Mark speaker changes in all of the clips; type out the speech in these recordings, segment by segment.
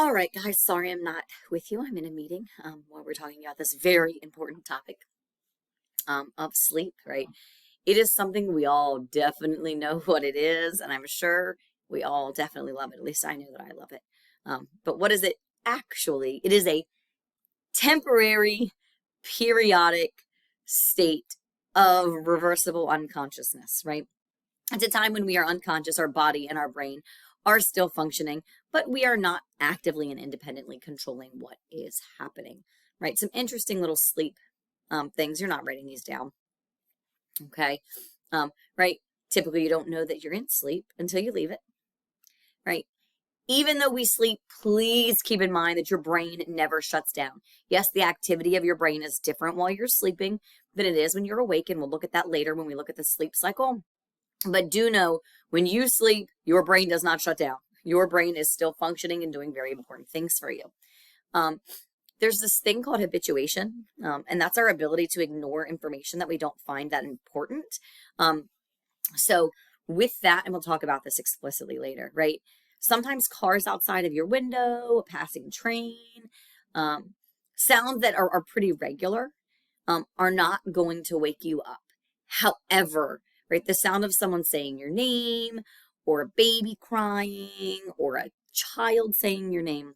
Speaker 1: All right, guys, sorry I'm not with you. I'm in a meeting while we're talking about this very important topic of sleep, right? It is something we all definitely know what it is, and I'm sure we all definitely love it. At least I know that I love it. But what is it actually? It is a temporary, periodic state of reversible unconsciousness, right? It's a time when we are unconscious, our body and our brain are still functioning, but we are not actively and independently controlling what is happening, right? Some interesting little sleep things. You're not writing these down, okay? Right? Typically, you don't know that you're in sleep until you leave it, right? Even though we sleep, please keep in mind that your brain never shuts down. Yes, the activity of your brain is different while you're sleeping than it is when you're awake, and we'll look at that later when we look at the sleep cycle. But do know when you sleep, your brain does not shut down. Your brain is still functioning and doing very important things for you. There's this thing called habituation, and that's our ability to ignore information that we don't find that important. So with that, and we'll talk about this explicitly later, right? Sometimes cars outside of your window, a passing train, sounds that are pretty regular are not going to wake you up. However, right, the sound of someone saying your name or a baby crying or a child saying your name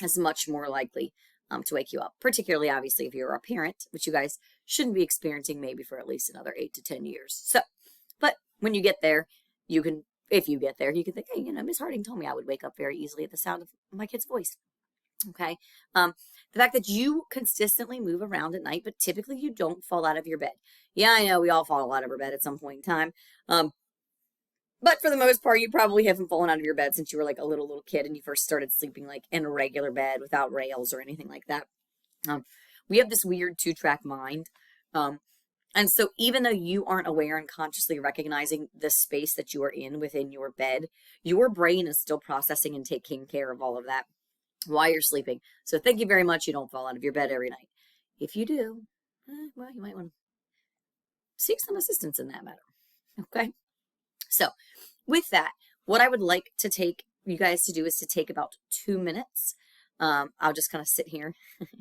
Speaker 1: is much more likely to wake you up, particularly obviously if you're a parent, which you guys shouldn't be experiencing maybe for at least another 8 to 10 years. So, but when you get there, you can, if you get there, you can think, hey, Miss Harding told me I would wake up very easily at the sound of my kid's voice. Okay. The fact that you consistently move around at night, but typically you don't fall out of your bed. Yeah, I know we all fall out of our bed at some point in time. But for the most part, you probably haven't fallen out of your bed since you were like a little kid and you first started sleeping like in a regular bed without rails or anything like that. We have this weird two-track mind. And so even though you aren't aware and consciously recognizing the space that you are in within your bed, your brain is still processing and taking care of all of that while you're sleeping. So thank you very much. You don't fall out of your bed every night. If you do, well, you might want to seek some assistance in that matter. Okay. So with that, what I would like to take you guys to do is to take about 2 minutes. I'll just kind of sit here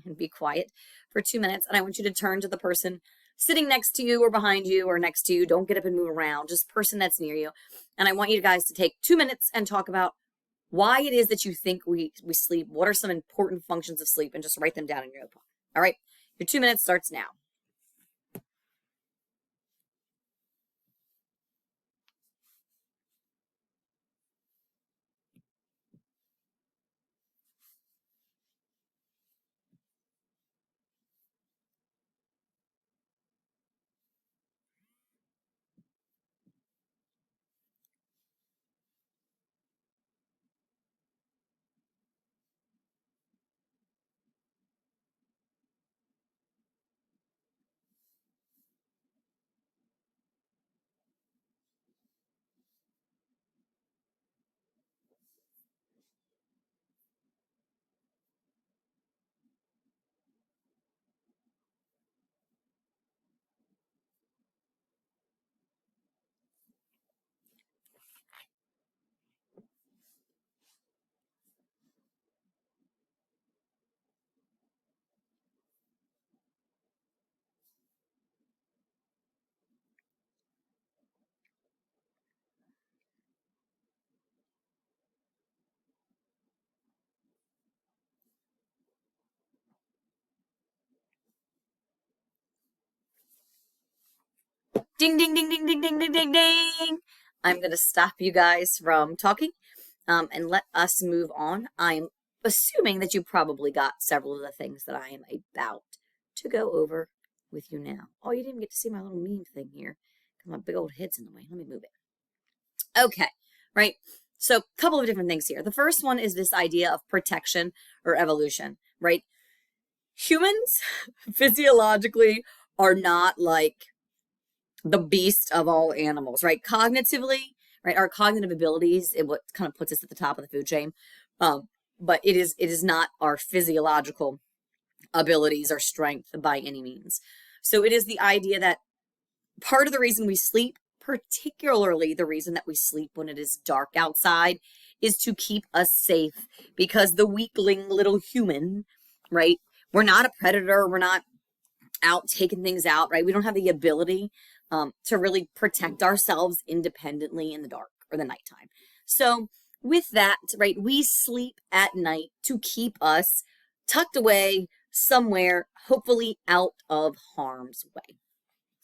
Speaker 1: and be quiet for 2 minutes. And I want you to turn to the person sitting next to you or behind you or next to you. Don't get up and move around, just person that's near you. And I want you guys to take 2 minutes and talk about why it is that you think we sleep. What are some important functions of sleep? And just write them down in your notebook. All right. Your 2 minutes starts now. Ding, ding, ding, ding, ding, ding, ding, ding, ding. I'm going to stop you guys from talking and let us move on. I'm assuming that you probably got several of the things that I am about to go over with you now. Oh, you didn't get to see my little meme thing here because my big old head's in the way. Let me move it. Okay, right. So a couple of different things here. The first one is this idea of protection or evolution, right? Humans physiologically are not like the beast of all animals, right? Cognitively, right? Our cognitive abilities, it what kind of puts us at the top of the food chain. But it is not our physiological abilities or strength by any means. So it is the idea that part of the reason we sleep, particularly the reason that we sleep when it is dark outside, is to keep us safe, because the weakling little human, right? We're not a predator. We're not out taking things out, right? We don't have the ability to really protect ourselves independently in the dark or the nighttime. So with that, right, we sleep at night to keep us tucked away somewhere, hopefully out of harm's way,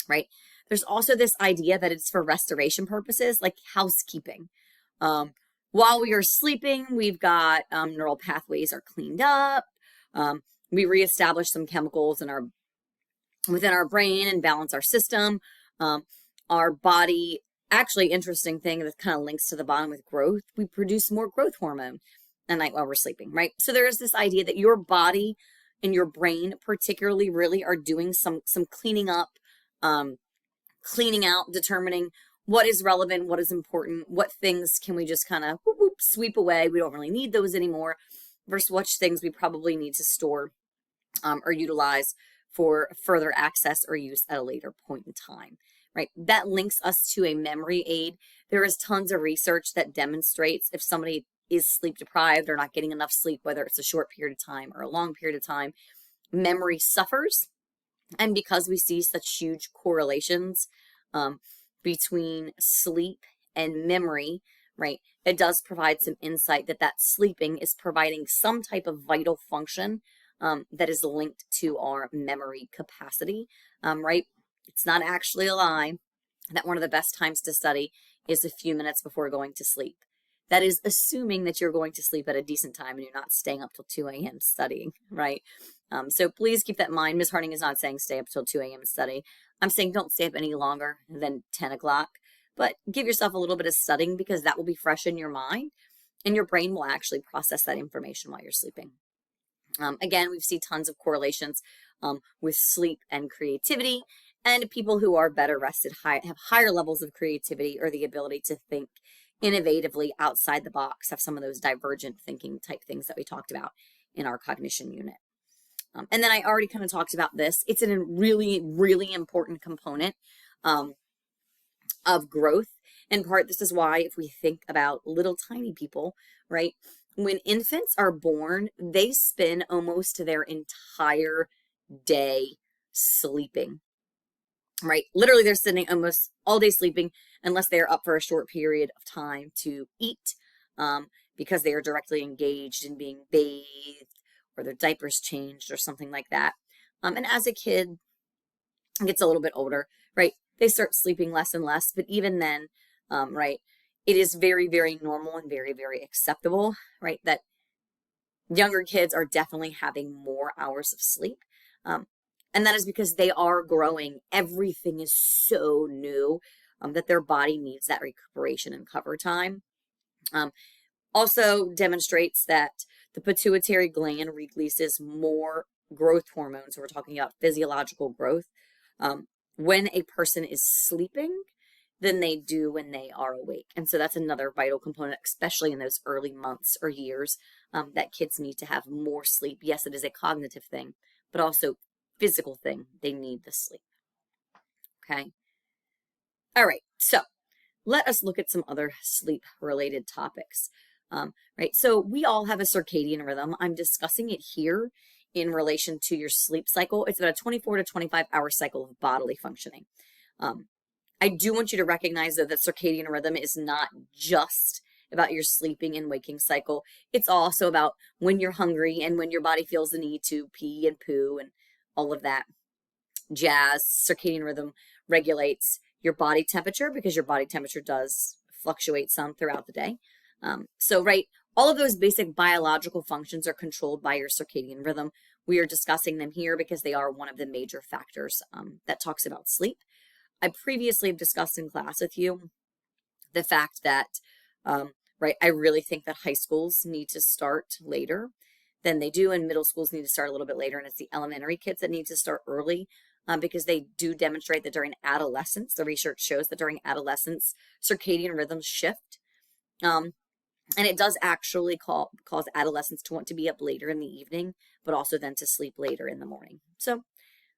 Speaker 1: right? There's also this idea that it's for restoration purposes, like housekeeping. While we are sleeping, we've got neural pathways are cleaned up. We reestablish some chemicals within our brain and balance our system. Our body, actually, interesting thing that kind of links to the bottom with growth, we produce more growth hormone at night while we're sleeping, right? So there is this idea that your body and your brain particularly really are doing some cleaning up, cleaning out, determining what is relevant, what is important, what things can we just kind of sweep away. We don't really need those anymore, versus which things we probably need to store or utilize for further access or use at a later point in time, right? That links us to a memory aid. There is tons of research that demonstrates if somebody is sleep deprived or not getting enough sleep, whether it's a short period of time or a long period of time, memory suffers. And because we see such huge correlations between sleep and memory, right, it does provide some insight that sleeping is providing some type of vital function that is linked to our memory capacity, right? It's not actually a lie that one of the best times to study is a few minutes before going to sleep. That is assuming that you're going to sleep at a decent time and you're not staying up till 2 a.m. studying, right? So please keep that in mind. Ms. Harding is not saying stay up till 2 a.m. and study. I'm saying don't stay up any longer than 10 o'clock, but give yourself a little bit of studying, because that will be fresh in your mind and your brain will actually process that information while you're sleeping. Again, we've seen tons of correlations with sleep and creativity, and people who are better rested have higher levels of creativity or the ability to think innovatively outside the box, have some of those divergent thinking type things that we talked about in our cognition unit. And then I already kind of talked about this. It's a really, really important component of growth. In part, this is why if we think about little tiny people, right? When infants are born, they spend almost their entire day sleeping, right? Literally, they're sitting almost all day sleeping unless they're up for a short period of time to eat, because they are directly engaged in being bathed or their diapers changed or something like that. And as a kid gets a little bit older, right, they start sleeping less and less. But even then, right, it is very, very normal and very, very acceptable, right, that younger kids are definitely having more hours of sleep. And that is because they are growing. Everything is so new that their body needs that recuperation and cover time. Also demonstrates that the pituitary gland releases more growth hormones. So we're talking about physiological growth when a person is sleeping than they do when they are awake. And so that's another vital component, especially in those early months or years, that kids need to have more sleep. Yes, it is a cognitive thing, but also physical thing. They need the sleep. Okay. All right. So let us look at some other sleep related topics. Right. So we all have a circadian rhythm. I'm discussing it here in relation to your sleep cycle. It's about a 24 to 25 hour cycle of bodily functioning. I do want you to recognize that the circadian rhythm is not just about your sleeping and waking cycle. It's also about when you're hungry and when your body feels the need to pee and poo and all of that jazz. Circadian rhythm regulates your body temperature, because your body temperature does fluctuate some throughout the day. So, right, all of those basic biological functions are controlled by your circadian rhythm. We are discussing them here because they are one of the major factors that talks about sleep. I previously have discussed in class with you the fact that, right, I really think that high schools need to start later than they do, and middle schools need to start a little bit later, and it's the elementary kids that need to start early, because they do demonstrate that during adolescence, the research shows that during adolescence, circadian rhythms shift. And it does actually cause adolescents to want to be up later in the evening, but also then to sleep later in the morning. So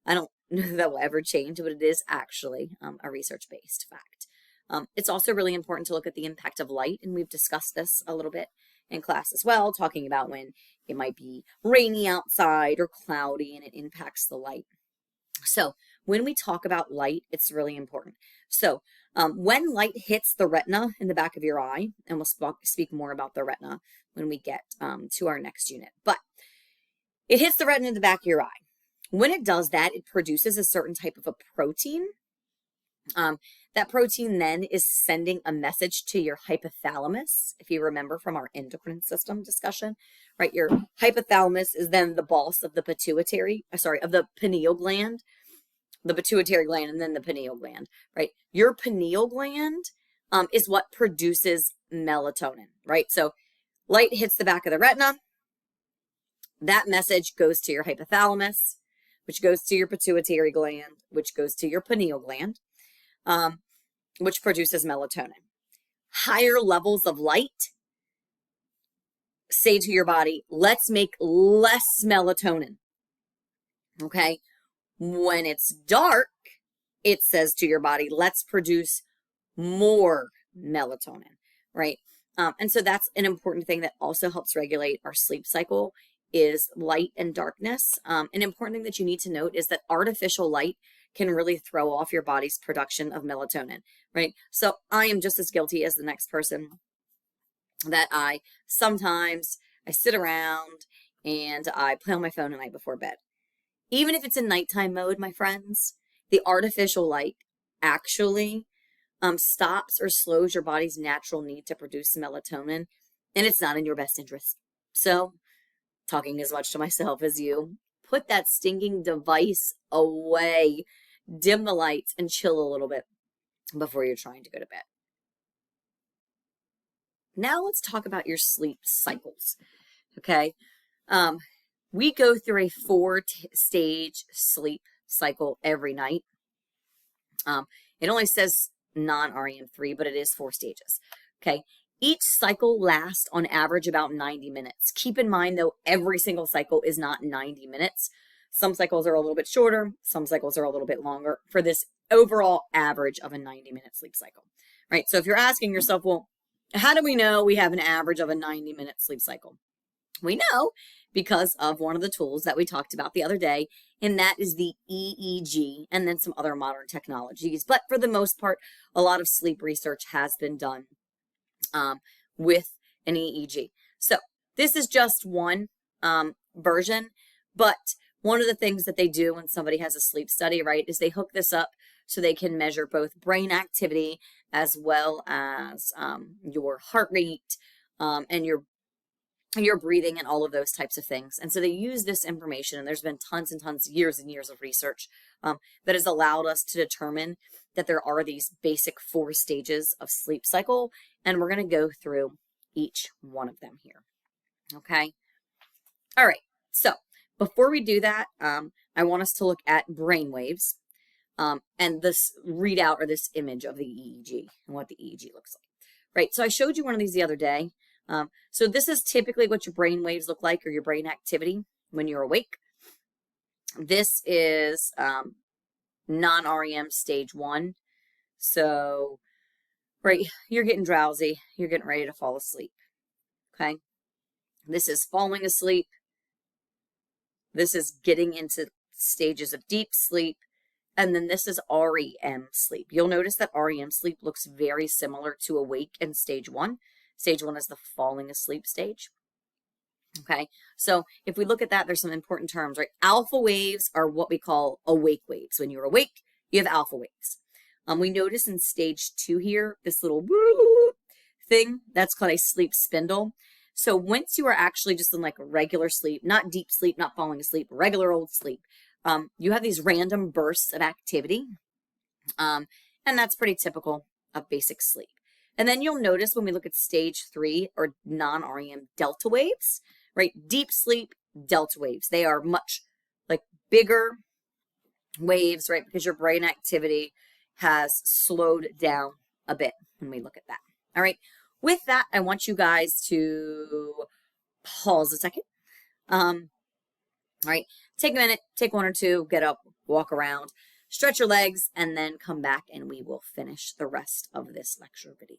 Speaker 1: I don't know that will ever change, but it is actually a research-based fact. It's also really important to look at the impact of light, and we've discussed this a little bit in class as well, talking about when it might be rainy outside or cloudy and it impacts the light. So when we talk about light, it's really important. So when light hits the retina in the back of your eye, and we'll speak more about the retina when we get to our next unit, but it hits the retina in the back of your eye. When it does that, it produces a certain type of a protein. That protein then is sending a message to your hypothalamus. If you remember from our endocrine system discussion, right? Your hypothalamus is then the boss of the of the pineal gland, the pituitary gland, and then the pineal gland, right? Your pineal gland is what produces melatonin, right? So light hits the back of the retina. That message goes to your hypothalamus, which goes to your pituitary gland, which goes to your pineal gland, which produces melatonin. Higher levels of light say to your body, let's make less melatonin. Okay? When it's dark, it says to your body, let's produce more melatonin, right? And so that's an important thing that also helps regulate our sleep cycle is light and darkness. An important thing that you need to note is that artificial light can really throw off your body's production of melatonin, right? So I am just as guilty as the next person that I sit around and I play on my phone the night before bed. Even if it's in nighttime mode, my friends, the artificial light actually stops or slows your body's natural need to produce melatonin, and it's not in your best interest. So, talking as much to myself as you, put that stinking device away, dim the lights, and chill a little bit before you're trying to go to bed. Now let's talk about your sleep cycles, okay? We go through a 4-stage sleep cycle every night. It only says non-REM 3, but it is 4 stages, okay? Each cycle lasts on average about 90 minutes. Keep in mind, though, every single cycle is not 90 minutes. Some cycles are a little bit shorter. Some cycles are a little bit longer for this overall average of a 90-minute sleep cycle, right? So if you're asking yourself, well, how do we know we have an average of a 90-minute sleep cycle? We know because of one of the tools that we talked about the other day, and that is the EEG, and then some other modern technologies. But for the most part, a lot of sleep research has been done with an EEG. So this is just one version, but one of the things that they do when somebody has a sleep study, right, is they hook this up so they can measure both brain activity as well as your heart rate and your breathing and all of those types of things. And so they use this information, and there's been tons and tons, years and years of research that has allowed us to determine that there are these basic 4 stages of sleep cycle, and we're going to go through each one of them here. Okay? All right. So before we do that, I want us to look at brain waves and this readout or this image of the EEG and what the EEG looks like. Right? So I showed you one of these the other day. So this is typically what your brain waves look like, or your brain activity when you're awake. This is non-REM stage 1. So, right, you're getting drowsy, you're getting ready to fall asleep. Okay. This is falling asleep. This is getting into stages of deep sleep. And then this is REM sleep. You'll notice that REM sleep looks very similar to awake in stage 1. Stage 1 is the falling asleep stage. Okay, so if we look at that, there's some important terms, right? Alpha waves are what we call awake waves. When you're awake, you have alpha waves. We notice in stage 2 here, this little thing, that's called a sleep spindle. So once you are actually just in like regular sleep, not deep sleep, not falling asleep, regular old sleep, you have these random bursts of activity. And that's pretty typical of basic sleep. And then you'll notice when we look at stage 3 or non-REM delta waves, right? Deep sleep delta waves. They are much like bigger waves, right? Because your brain activity has slowed down a bit when we look at that. All right. With that, I want you guys to pause a second. All right. Take a minute, take 1 or 2, get up, walk around. stretch your legs, and then come back and we will finish the rest of this lecture video.